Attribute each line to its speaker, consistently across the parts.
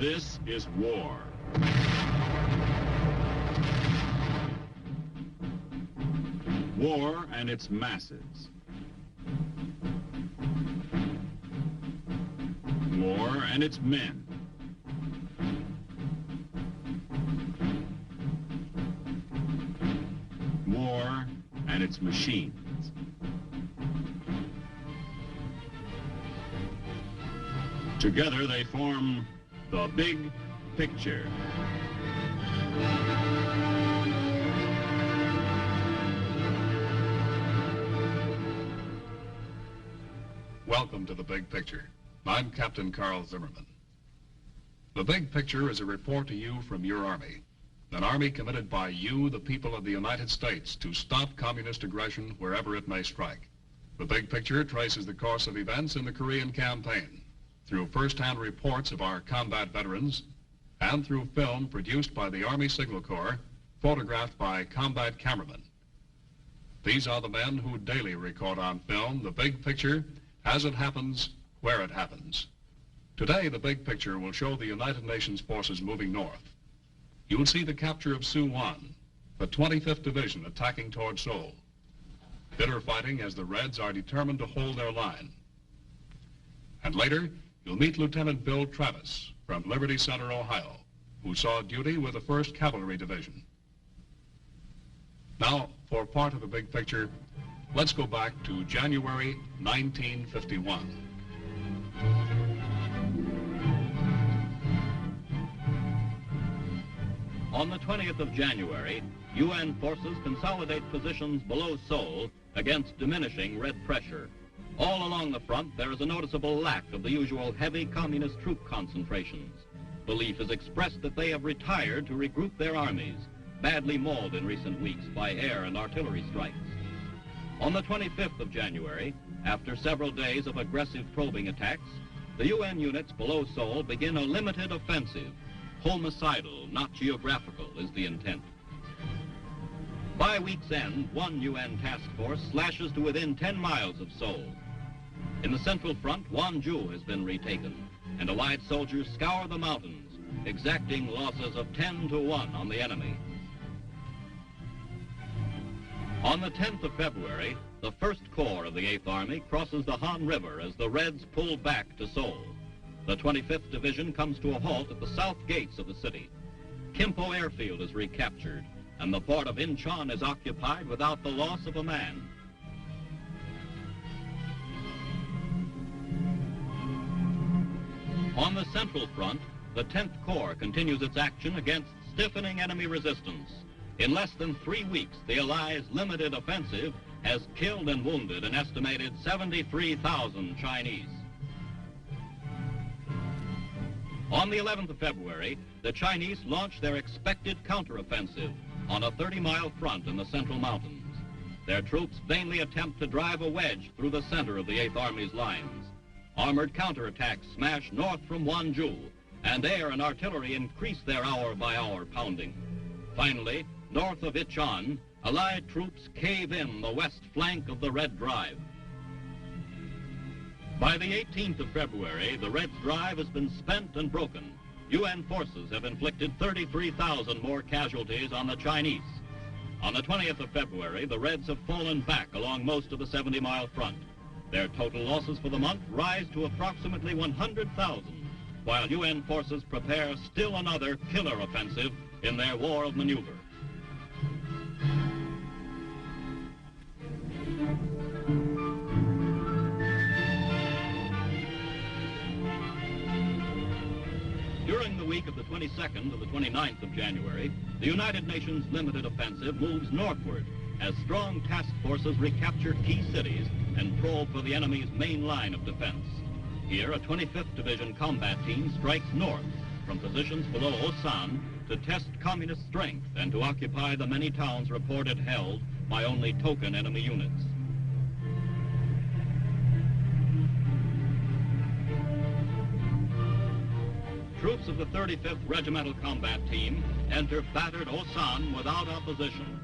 Speaker 1: This is war. War and its masses. War and its men. War and its machines. Together they form the big picture.
Speaker 2: Welcome to the Big Picture. I'm Captain Carl Zimmerman. The Big Picture is a report to you from your Army. An Army committed by you, the people of the United States, to stop communist aggression wherever it may strike. The Big Picture traces the course of events in the Korean campaign through first-hand reports of our combat veterans and through film produced by the Army Signal Corps, photographed by combat cameramen. These are the men who daily record on film the big picture as it happens, where it happens. Today, the Big Picture will show the United Nations forces moving north. You will see the capture of Suwon, the 25th Division attacking toward Seoul. Bitter fighting as the Reds are determined to hold their line. And later, you'll meet Lieutenant Bill Travis from Liberty Center, Ohio, who saw duty with the 1st Cavalry Division. Now, for part of the big picture, let's go back to January 1951.
Speaker 3: On the 20th of January, UN forces consolidate positions below Seoul against diminishing Red pressure. All along the front, there is a noticeable lack of the usual heavy communist troop concentrations. Belief is expressed that they have retired to regroup their armies, badly mauled in recent weeks by air and artillery strikes. On the 25th of January, after several days of aggressive probing attacks, the UN units below Seoul begin a limited offensive. Homicidal, not geographical, is the intent. By week's end, one UN task force slashes to within 10 miles of Seoul. In the central front, Wonju has been retaken, and Allied soldiers scour the mountains, exacting losses of 10-1 on the enemy. On the 10th of February, the 1st Corps of the 8th Army crosses the Han River as the Reds pull back to Seoul. The 25th Division comes to a halt at the south gates of the city. Kimpo Airfield is recaptured, and the port of Incheon is occupied without the loss of a man. On the central front, the 10th Corps continues its action against stiffening enemy resistance. In less than 3 weeks, the Allies' limited offensive has killed and wounded an estimated 73,000 Chinese. On the 11th of February, the Chinese launch their expected counteroffensive on a 30-mile front in the Central Mountains. Their troops vainly attempt to drive a wedge through the center of the 8th Army's lines. Armored counterattacks smash north from Wonju, and air and artillery increase their hour-by-hour pounding. Finally, north of Incheon, Allied troops cave in the west flank of the Red Drive. By the 18th of February, the Reds' drive has been spent and broken. UN forces have inflicted 33,000 more casualties on the Chinese. On the 20th of February, the Reds have fallen back along most of the 70-mile front. Their total losses for the month rise to approximately 100,000, while UN forces prepare still another killer offensive in their war of maneuver. During the week of the 22nd to the 29th of January, the United Nations limited offensive moves northward as strong task forces recapture key cities and probe for the enemy's main line of defense. Here, a 25th Division combat team strikes north from positions below Osan to test communist strength and to occupy the many towns reported held by only token enemy units. Troops of the 35th Regimental Combat Team enter battered Osan without opposition.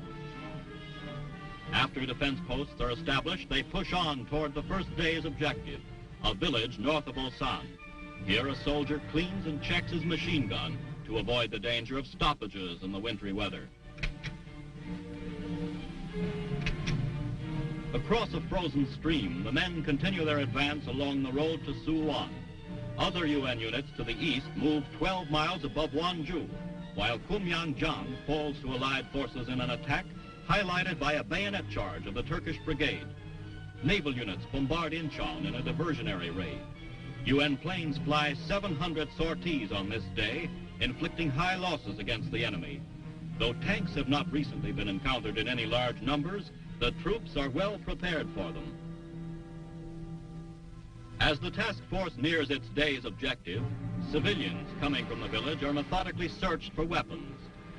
Speaker 3: After defense posts are established, they push on toward the first day's objective, a village north of Osan. Here a soldier cleans and checks his machine gun to avoid the danger of stoppages in the wintry weather. Across a frozen stream, the men continue their advance along the road to Suwon. Other UN units to the east move 12 miles above Wonju, while Kumyang-jang falls to Allied forces in an attack highlighted by a bayonet charge of the Turkish brigade. Naval units bombard Incheon in a diversionary raid. UN planes fly 700 sorties on this day, inflicting high losses against the enemy. Though tanks have not recently been encountered in any large numbers, the troops are well prepared for them. As the task force nears its day's objective, civilians coming from the village are methodically searched for weapons.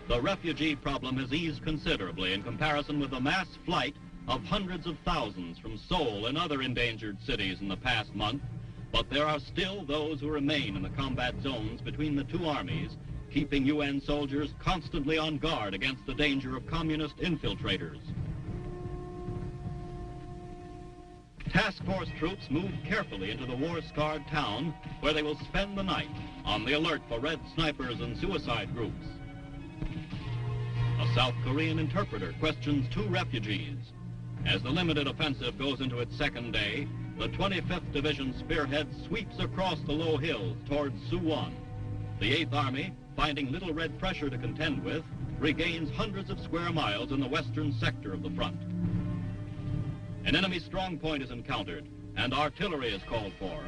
Speaker 3: The refugee problem has eased considerably in comparison with the mass flight of hundreds of thousands from Seoul and other endangered cities in the past month, but there are still those who remain in the combat zones between the two armies, keeping UN soldiers constantly on guard against the danger of communist infiltrators. Task force troops move carefully into the war-scarred town, where they will spend the night on the alert for red snipers and suicide groups. A South Korean interpreter questions two refugees. As the limited offensive goes into its second day, the 25th Division spearhead sweeps across the low hills towards Suwon. The 8th Army, finding little red pressure to contend with, regains hundreds of square miles in the western sector of the front. An enemy strong point is encountered, and artillery is called for.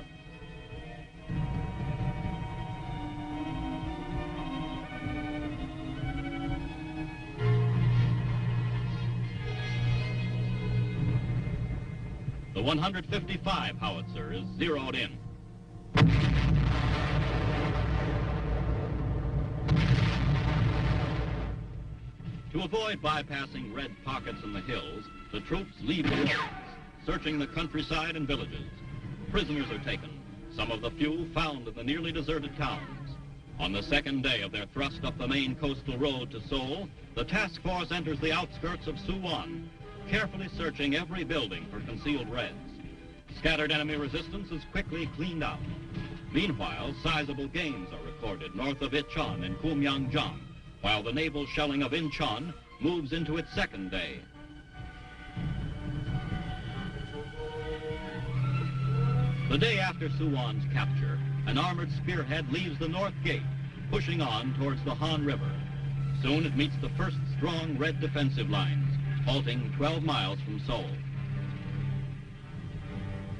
Speaker 3: The 155 howitzer is zeroed in. To avoid bypassing red pockets in the hills, the troops leave the roads, searching the countryside and villages. Prisoners are taken, some of the few found in the nearly deserted towns. On the second day of their thrust up the main coastal road to Seoul, the task force enters the outskirts of Suwon, carefully searching every building for concealed Reds. Scattered enemy resistance is quickly cleaned out. Meanwhile, sizable gains are recorded north of Incheon and Kumyang-jang, while the naval shelling of Incheon moves into its second day. The day after Suwon's capture, an armored spearhead leaves the north gate, pushing on towards the Han River. Soon it meets the first strong red defensive lines, halting 12 miles from Seoul.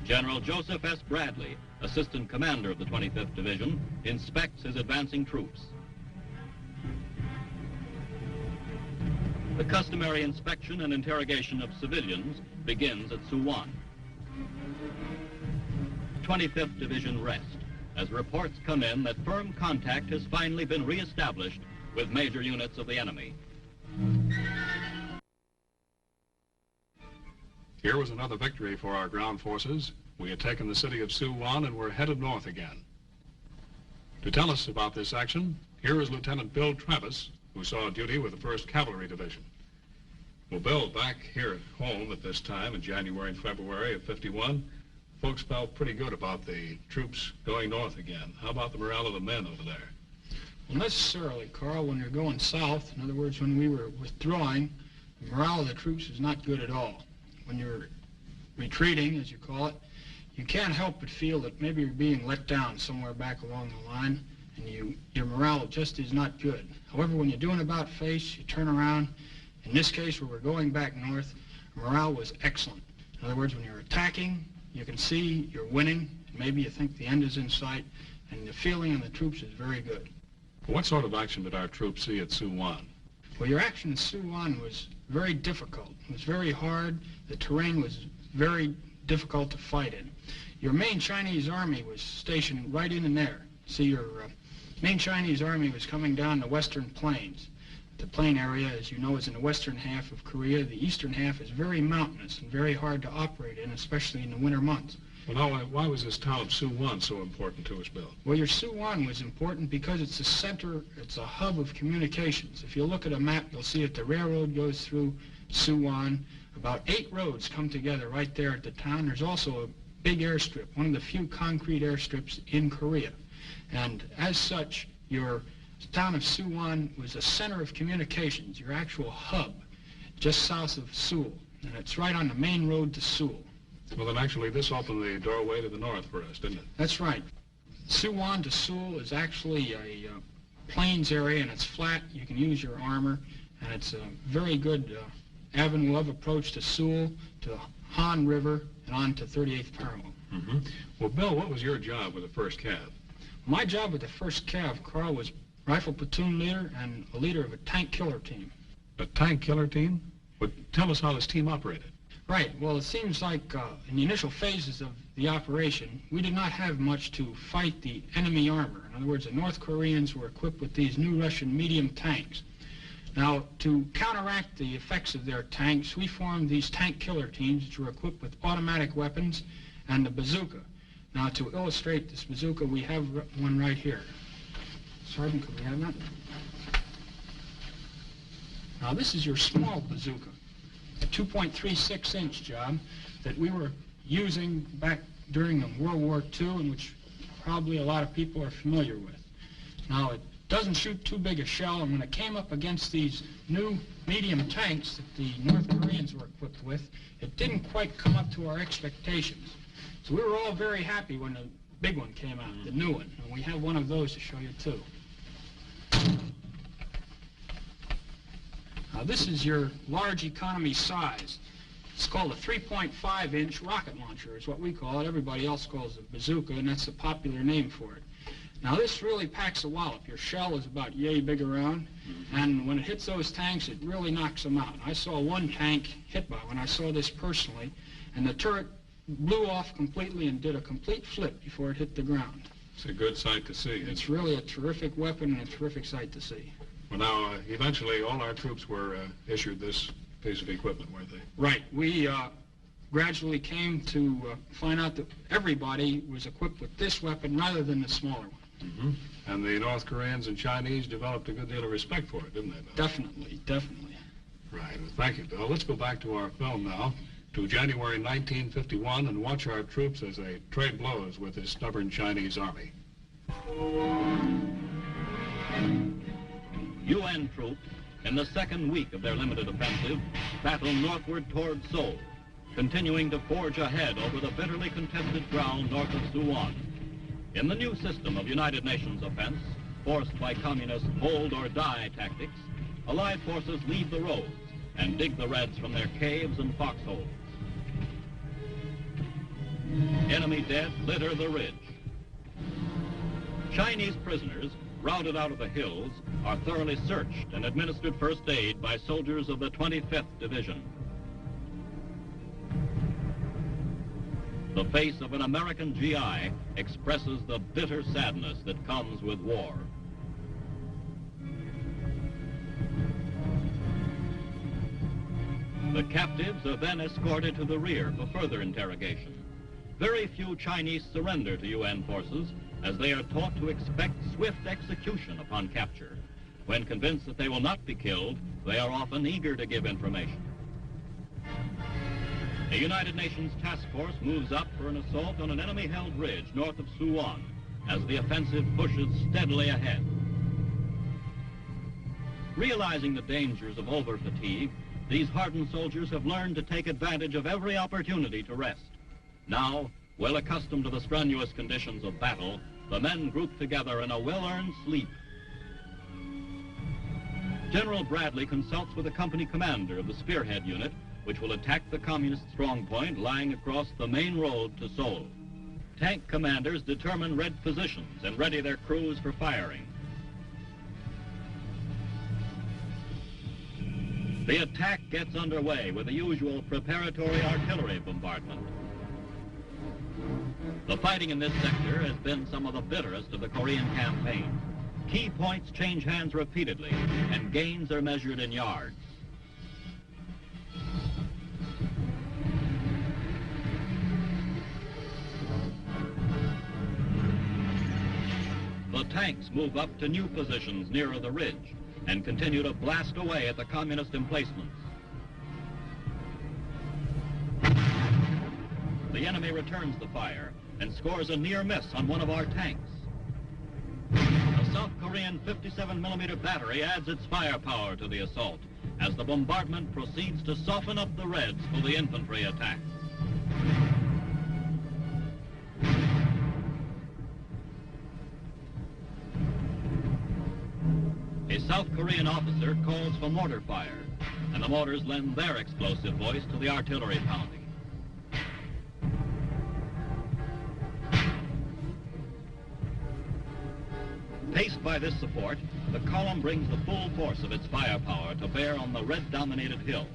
Speaker 3: General Joseph S. Bradley, assistant commander of the 25th Division, inspects his advancing troops. The customary inspection and interrogation of civilians begins at Suwon. 25th Division rest, as reports come in that firm contact has finally been re-established with major units of the enemy.
Speaker 2: Here was another victory for our ground forces. We had taken the city of Suwon and were headed north again. To tell us about this action, here is Lieutenant Bill Travis, who saw duty with the 1st Cavalry Division. Well, Bill, back here at home at this time in January and February of '51, folks felt pretty good about the troops going north again. How about the morale of the men over there?
Speaker 4: Well, necessarily, Carl, when you're going south, in other words, when we were withdrawing, the morale of the troops is not good at all. When you're retreating, as you call it, you can't help but feel that maybe you're being let down somewhere back along the line, and your morale just is not good. However, when you're doing about face, you turn around. In this case, where we're going back north, morale was excellent. In other words, when you're attacking, you can see you're winning, and maybe you think the end is in sight, and the feeling of the troops is very good.
Speaker 2: What sort of action did our troops see at Suwon?
Speaker 4: Well, your action in Suwon was very difficult. It was very hard. The terrain was very difficult to fight in. Your main Chinese army was stationed right in there. See, your main Chinese army was coming down the western plains. The plain area, as you know, is in the western half of Korea. The eastern half is very mountainous and very hard to operate in, especially in the winter months.
Speaker 2: Well, now, why was this town of Suwon so important to us, Bill?
Speaker 4: Well, your Suwon was important because it's a center, it's a hub of communications. If you look at a map, you'll see that the railroad goes through Suwon. About 8 roads come together right there at the town. There's also a big airstrip, one of the few concrete airstrips in Korea. And as such, your town of Suwon was a center of communications, your actual hub, just south of Seoul. And it's right on the main road to Seoul.
Speaker 2: Well, then actually this opened the doorway to the north for us, didn't it?
Speaker 4: That's right. Suwon to Seoul is actually a plains area, and it's flat. You can use your armor, and it's a very good avenue of approach to Seoul, to Han River, and on to 38th Parallel.
Speaker 2: Mm-hmm. Well, Bill, what was your job with the 1st Cav?
Speaker 4: My job with the 1st Cav, Carl, was rifle platoon leader and a leader of a tank killer team.
Speaker 2: A tank killer team? But tell us how this team operated.
Speaker 4: Right. Well, it seems like in the initial phases of the operation, we did not have much to fight the enemy armor. In other words, the North Koreans were equipped with these new Russian medium tanks. Now, to counteract the effects of their tanks, we formed these tank killer teams, which were equipped with automatic weapons and a bazooka. Now, to illustrate this bazooka, we have one right here. Sergeant, could we have that? Now, this is your small bazooka, a 2.36-inch job that we were using back during World War II, and which probably a lot of people are familiar with. Now, it doesn't shoot too big a shell, and when it came up against these new medium tanks that the North Koreans were equipped with, it didn't quite come up to our expectations. So we were all very happy when the big one came out, the new one, and we have one of those to show you too. Now, this is your large economy size. It's called a 3.5-inch rocket launcher, is what we call it. Everybody else calls it a bazooka, and that's the popular name for it. Now, this really packs a wallop. Your shell is about yay big around, and when it hits those tanks, it really knocks them out. I saw one tank hit by when I saw this personally, and the turret blew off completely and did a complete flip before it hit the ground.
Speaker 2: It's a good sight to see.
Speaker 4: It's really a terrific weapon and a terrific sight to see.
Speaker 2: Well, now, eventually all our troops were issued this piece of equipment, weren't they?
Speaker 4: Right. We gradually came to find out that everybody was equipped with this weapon rather than the smaller one.
Speaker 2: Mm-hmm. And the North Koreans and Chinese developed a good deal of respect for it, didn't they, Bill?
Speaker 4: Definitely, definitely.
Speaker 2: Right. Well, thank you, Bill. Let's go back to our film now, to January 1951, and watch our troops as they trade blows with this stubborn Chinese army.
Speaker 3: UN troops, in the second week of their limited offensive, battle northward toward Seoul, continuing to forge ahead over the bitterly contested ground north of Suwon. In the new system of United Nations offense, forced by communist hold or die tactics, Allied forces leave the roads and dig the Reds from their caves and foxholes. Enemy dead litter the ridge. Chinese prisoners, routed out of the hills, are thoroughly searched and administered first aid by soldiers of the 25th Division. The face of an American GI expresses the bitter sadness that comes with war. The captives are then escorted to the rear for further interrogation. Very few Chinese surrender to UN forces, as they are taught to expect swift execution upon capture. When convinced that they will not be killed, they are often eager to give information. A United Nations task force moves up for an assault on an enemy-held ridge north of Suwon as the offensive pushes steadily ahead. Realizing the dangers of over-fatigue, these hardened soldiers have learned to take advantage of every opportunity to rest. Now, well accustomed to the strenuous conditions of battle, the men group together in a well-earned sleep. General Bradley consults with the company commander of the Spearhead Unit, which will attack the communist strongpoint lying across the main road to Seoul. Tank commanders determine Red positions and ready their crews for firing. The attack gets underway with the usual preparatory artillery bombardment. The fighting in this sector has been some of the bitterest of the Korean campaign. Key points change hands repeatedly, and gains are measured in yards. The tanks move up to new positions nearer the ridge and continue to blast away at the communist emplacements. The enemy returns the fire and scores a near miss on one of our tanks. South Korean 57mm battery adds its firepower to the assault as the bombardment proceeds to soften up the Reds for the infantry attack. A South Korean officer calls for mortar fire, and the mortars lend their explosive voice to the artillery pounding. Paced by this support, the column brings the full force of its firepower to bear on the Red-dominated hill.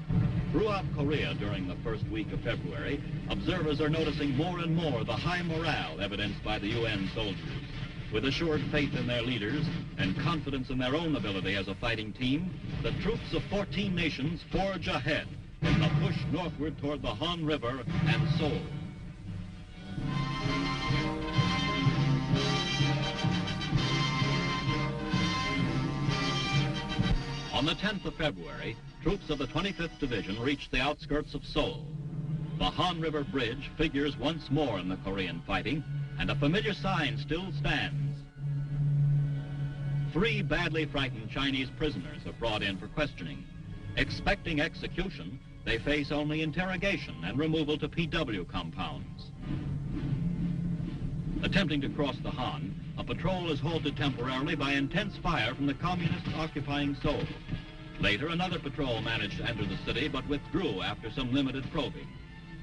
Speaker 3: Throughout Korea during the first week of February, observers are noticing more and more the high morale evidenced by the UN soldiers. With assured faith in their leaders and confidence in their own ability as a fighting team, the troops of 14 nations forge ahead in the push northward toward the Han River and Seoul. On the 10th of February, troops of the 25th Division reached the outskirts of Seoul. The Han River Bridge figures once more in the Korean fighting, and a familiar sign still stands. 3 badly frightened Chinese prisoners are brought in for questioning. Expecting execution, they face only interrogation and removal to PW compounds. Attempting to cross the Han, a patrol is halted temporarily by intense fire from the communists occupying Seoul. Later, another patrol managed to enter the city but withdrew after some limited probing.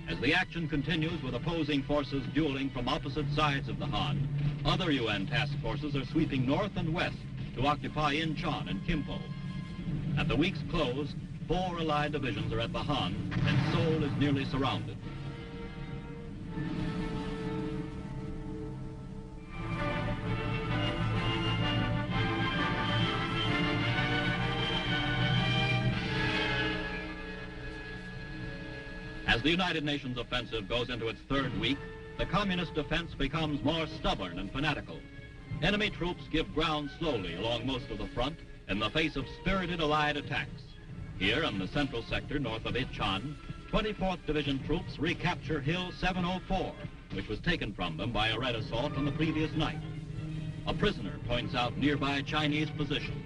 Speaker 3: As the action continues with opposing forces dueling from opposite sides of the Han, other UN task forces are sweeping north and west to occupy Incheon and Kimpo. At the week's close, 4 Allied divisions are at the Han, and Seoul is nearly surrounded. As the United Nations offensive goes into its 3rd week, the communist defense becomes more stubborn and fanatical. Enemy troops give ground slowly along most of the front in the face of spirited Allied attacks. Here in the central sector north of Incheon, 24th Division troops recapture Hill 704, which was taken from them by a Red assault on the previous night. A prisoner points out nearby Chinese positions.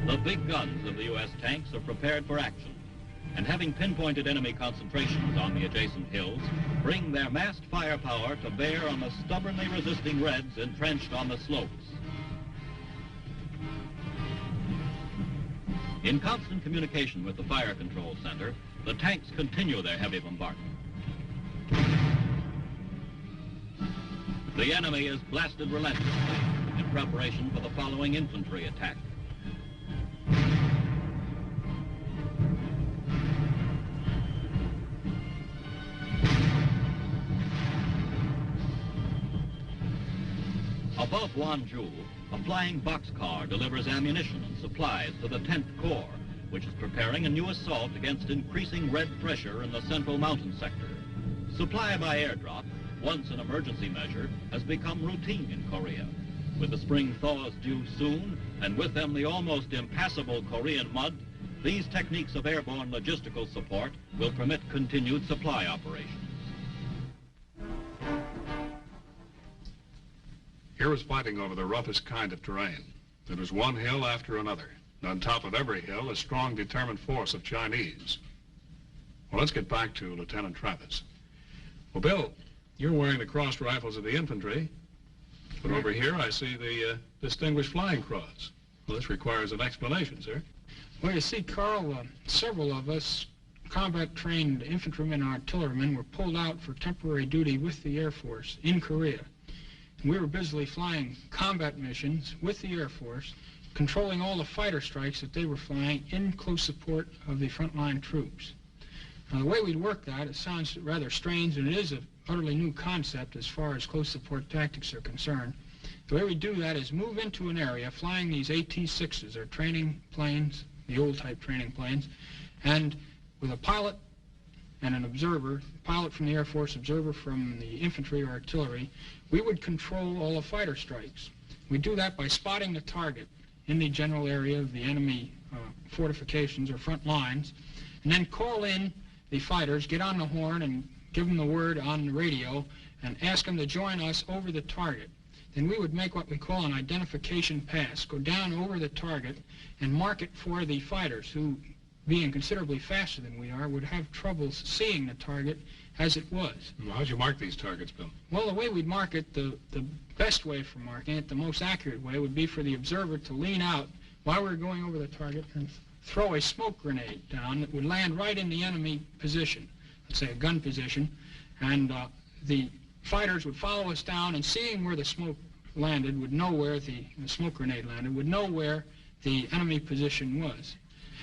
Speaker 3: The big guns of the U.S. tanks are prepared for action, and having pinpointed enemy concentrations on the adjacent hills, bring their massed firepower to bear on the stubbornly resisting Reds entrenched on the slopes. In constant communication with the fire control center, the tanks continue their heavy bombardment. The enemy is blasted relentlessly in preparation for the following infantry attack. Above Wonju, a flying boxcar delivers ammunition and supplies to the 10th Corps, which is preparing a new assault against increasing Red pressure in the central mountain sector. Supply by airdrop, once an emergency measure, has become routine in Korea. With the spring thaws due soon, and with them the almost impassable Korean mud, these techniques of airborne logistical support will permit continued supply operations.
Speaker 2: Here is fighting over the roughest kind of terrain. There is one hill after another. And on top of every hill, a strong, determined force of Chinese. Well, let's get back to Lieutenant Travis. Well, Bill, you're wearing the crossed rifles of the infantry. But over here, I see the Distinguished Flying Cross. Well, this requires an explanation, sir.
Speaker 4: Well, you see, Carl, several of us combat-trained infantrymen and artillerymen were pulled out for temporary duty with the Air Force in Korea. We were busily flying combat missions with the Air Force, controlling all the fighter strikes that they were flying in close support of the frontline troops. Now, the way we'd work that, it sounds rather strange, and it is an utterly new concept as far as close support tactics are concerned. The way we do that is move into an area flying these AT-6s, or training planes, the old type training planes, and with a pilot and an observer, pilot from the Air Force, observer from the infantry or artillery, we would control all the fighter strikes. We do that by spotting the target in the general area of the enemy fortifications or front lines, and then call in the fighters, get on the horn, and give them the word on the radio and ask them to join us over the target. Then we would make what we call an identification pass, go down over the target and mark it for the fighters who, being considerably faster than we are, would have trouble seeing the target as it was.
Speaker 2: Well, how'd you mark these targets, Bill?
Speaker 4: Well, the way we'd mark it, the best way for marking it, the most accurate way, would be for the observer to lean out while we were going over the target and throw a smoke grenade down that would land right in the enemy position, let's say a gun position, and the fighters would follow us down, and seeing where the smoke landed, would know where the smoke grenade landed, would know where the enemy position was.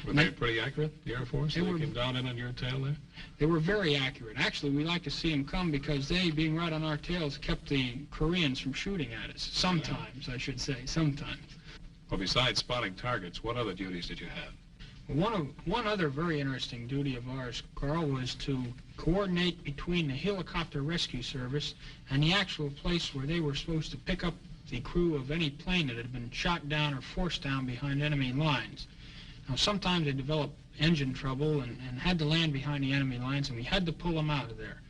Speaker 2: Were they pretty accurate, the Air Force? They came down in on your tail there?
Speaker 4: They were very accurate. Actually, we like to see them come because they, being right on our tails, kept the Koreans from shooting at us. Sometimes, I should say, sometimes.
Speaker 2: Well, besides spotting targets, what other duties did you have?
Speaker 4: Well, one other very interesting duty of ours, Carl, was to coordinate between the helicopter rescue service and the actual place where they were supposed to pick up the crew of any plane that had been shot down or forced down behind enemy lines. Now, sometimes they developed engine trouble and had to land behind the enemy lines, and we had to pull them out of there.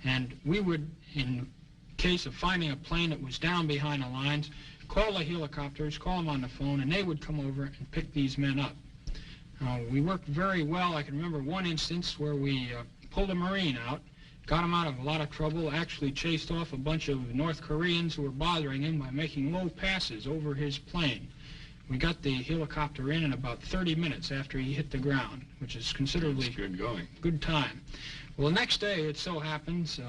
Speaker 4: And we would, in case of finding a plane that was down behind the lines, call the helicopters, call them on the phone, and they would come over and pick these men up. We worked very well. I can remember one instance where we pulled a Marine out, got him out of a lot of trouble, actually chased off a bunch of North Koreans who were bothering him by making low passes over his plane. We got the helicopter in about 30 minutes after he hit the ground, which is considerably good time. Well, the next day, it so happens,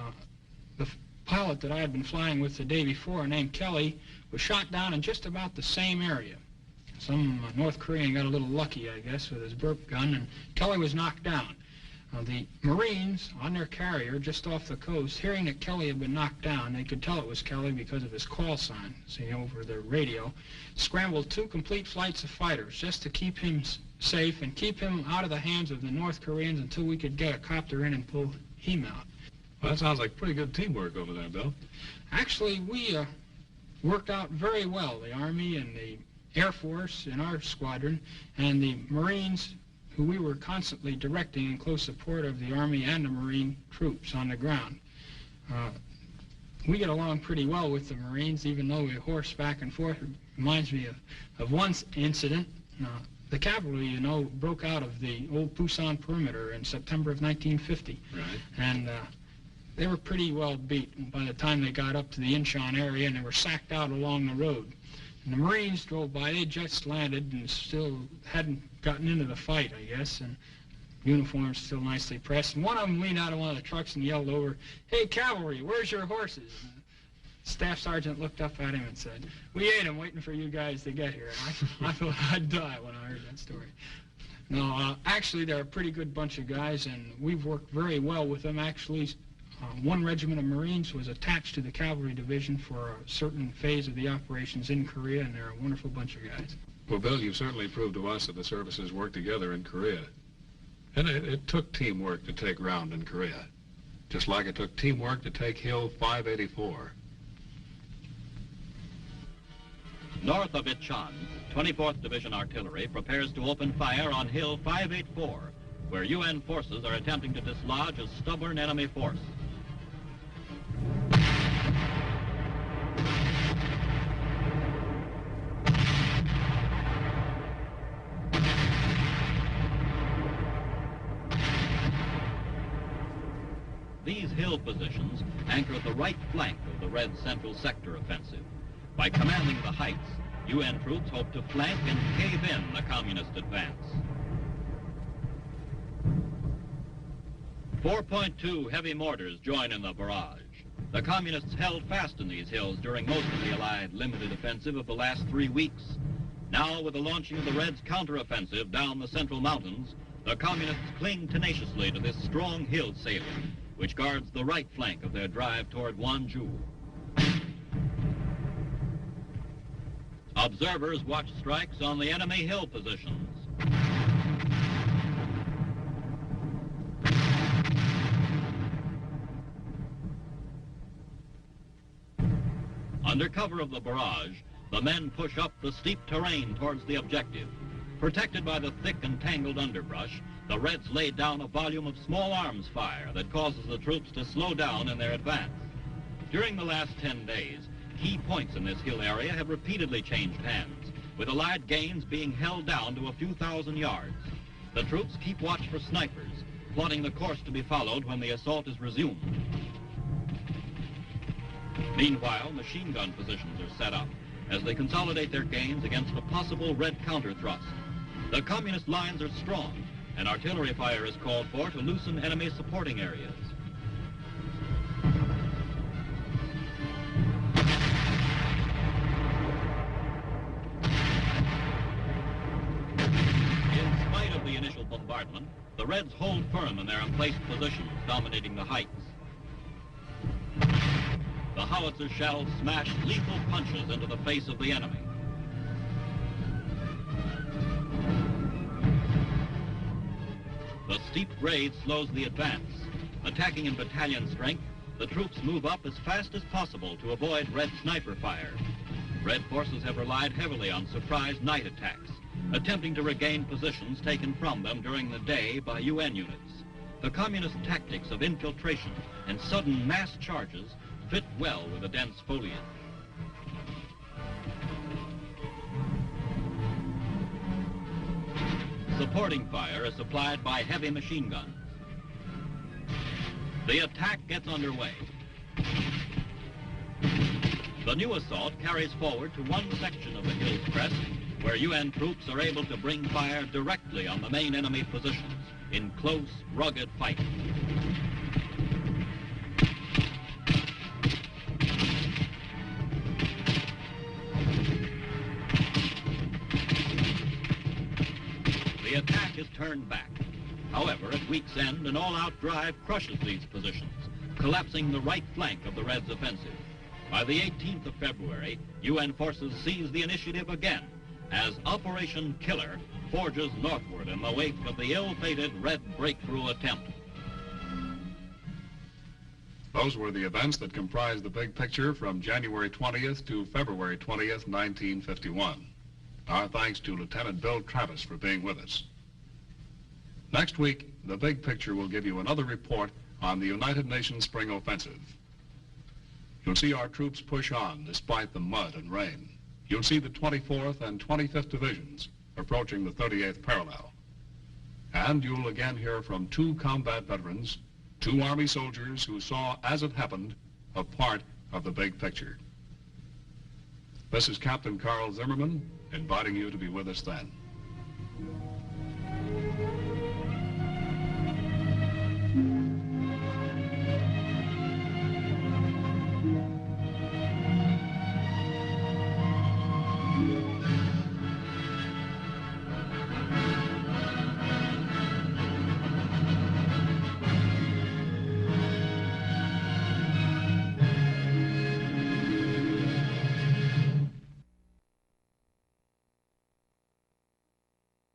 Speaker 4: the pilot that I had been flying with the day before, named Kelly, was shot down in just about the same area. Some North Korean got a little lucky, I guess, with his burp gun, and Kelly was knocked down. The Marines on their carrier just off the coast, hearing that Kelly had been knocked down, they could tell it was Kelly because of his call sign, see, over the radio, scrambled 2 complete flights of fighters just to keep him safe and keep him out of the hands of the North Koreans until we could get a copter in and pull him out.
Speaker 2: Well, that sounds like pretty good teamwork over there, Bill.
Speaker 4: Actually, we worked out very well, the Army and the Air Force in our squadron, and the Marines, who we were constantly directing in close support of the Army and the Marine troops on the ground. We get along pretty well with the Marines, even though we horse back and forth. It reminds me of one incident. The cavalry, you know, broke out of the old Pusan perimeter in September of 1950.
Speaker 2: Right.
Speaker 4: And they were pretty well beat by the time they got up to the Incheon area, and they were sacked out along the road. And the Marines drove by. They just landed and still hadn't gotten into the fight, I guess, and uniforms still nicely pressed. And one of them leaned out of one of the trucks and yelled over, "Hey, cavalry, where's your horses?" And the staff sergeant looked up at him and said, "We ate them waiting for you guys to get here." And I thought I'd die when I heard that story. No, actually, they're a pretty good bunch of guys, and we've worked very well with them. Actually, one regiment of Marines was attached to the cavalry division for a certain phase of the operations in Korea, and they're a wonderful bunch of guys.
Speaker 2: Well, Bill, you've certainly proved to us that the services work together in Korea. And it took teamwork to take ground in Korea, just like it took teamwork to take Hill 584.
Speaker 3: North of Incheon, 24th Division Artillery prepares to open fire on Hill 584, where UN forces are attempting to dislodge a stubborn enemy force. These hill positions anchor the right flank of the Red Central Sector offensive. By commanding the heights, UN troops hope to flank and cave in the communist advance. 4.2 heavy mortars join in the barrage. The communists held fast in these hills during most of the Allied limited offensive of the last 3 weeks. Now, with the launching of the Reds' counteroffensive down the Central Mountains, the communists cling tenaciously to this strong hill salient, which guards the right flank of their drive toward Wonju. Observers watch strikes on the enemy hill positions. Under cover of the barrage, the men push up the steep terrain towards the objective. Protected by the thick and tangled underbrush, the Reds laid down a volume of small arms fire that causes the troops to slow down in their advance. During the last 10 days, key points in this hill area have repeatedly changed hands, with Allied gains being held down to a few thousand yards. The troops keep watch for snipers, plotting the course to be followed when the assault is resumed. Meanwhile, machine gun positions are set up as they consolidate their gains against a possible Red counter-thrust. The communist lines are strong, and artillery fire is called for to loosen enemy supporting areas. In spite of the initial bombardment, the Reds hold firm in their emplaced positions, dominating the heights. The howitzer shells smash lethal punches into the face of the enemy. The steep grade slows the advance. Attacking in battalion strength, the troops move up as fast as possible to avoid Red sniper fire. Red forces have relied heavily on surprise night attacks, attempting to regain positions taken from them during the day by UN units. The communist tactics of infiltration and sudden mass charges fit well with the dense foliage. Supporting fire is supplied by heavy machine guns. The attack gets underway. The new assault carries forward to one section of the hill's crest where UN troops are able to bring fire directly on the main enemy positions in close, rugged fighting. The attack is turned back. However, at week's end, an all-out drive crushes these positions, collapsing the right flank of the Reds' offensive. By the 18th of February, UN forces seize the initiative again as Operation Killer forges northward in the wake of the ill-fated Red breakthrough attempt.
Speaker 2: Those were the events that comprised the big picture from January 20th to February 20th, 1951. Our thanks to Lieutenant Bill Travis for being with us. Next week, the big picture will give you another report on the United Nations Spring Offensive. You'll see our troops push on despite the mud and rain. You'll see the 24th and 25th Divisions approaching the 38th parallel. And you'll again hear from two combat veterans, two Army soldiers who saw, as it happened, a part of the big picture. This is Captain Carl Zimmerman, inviting you to be with us then.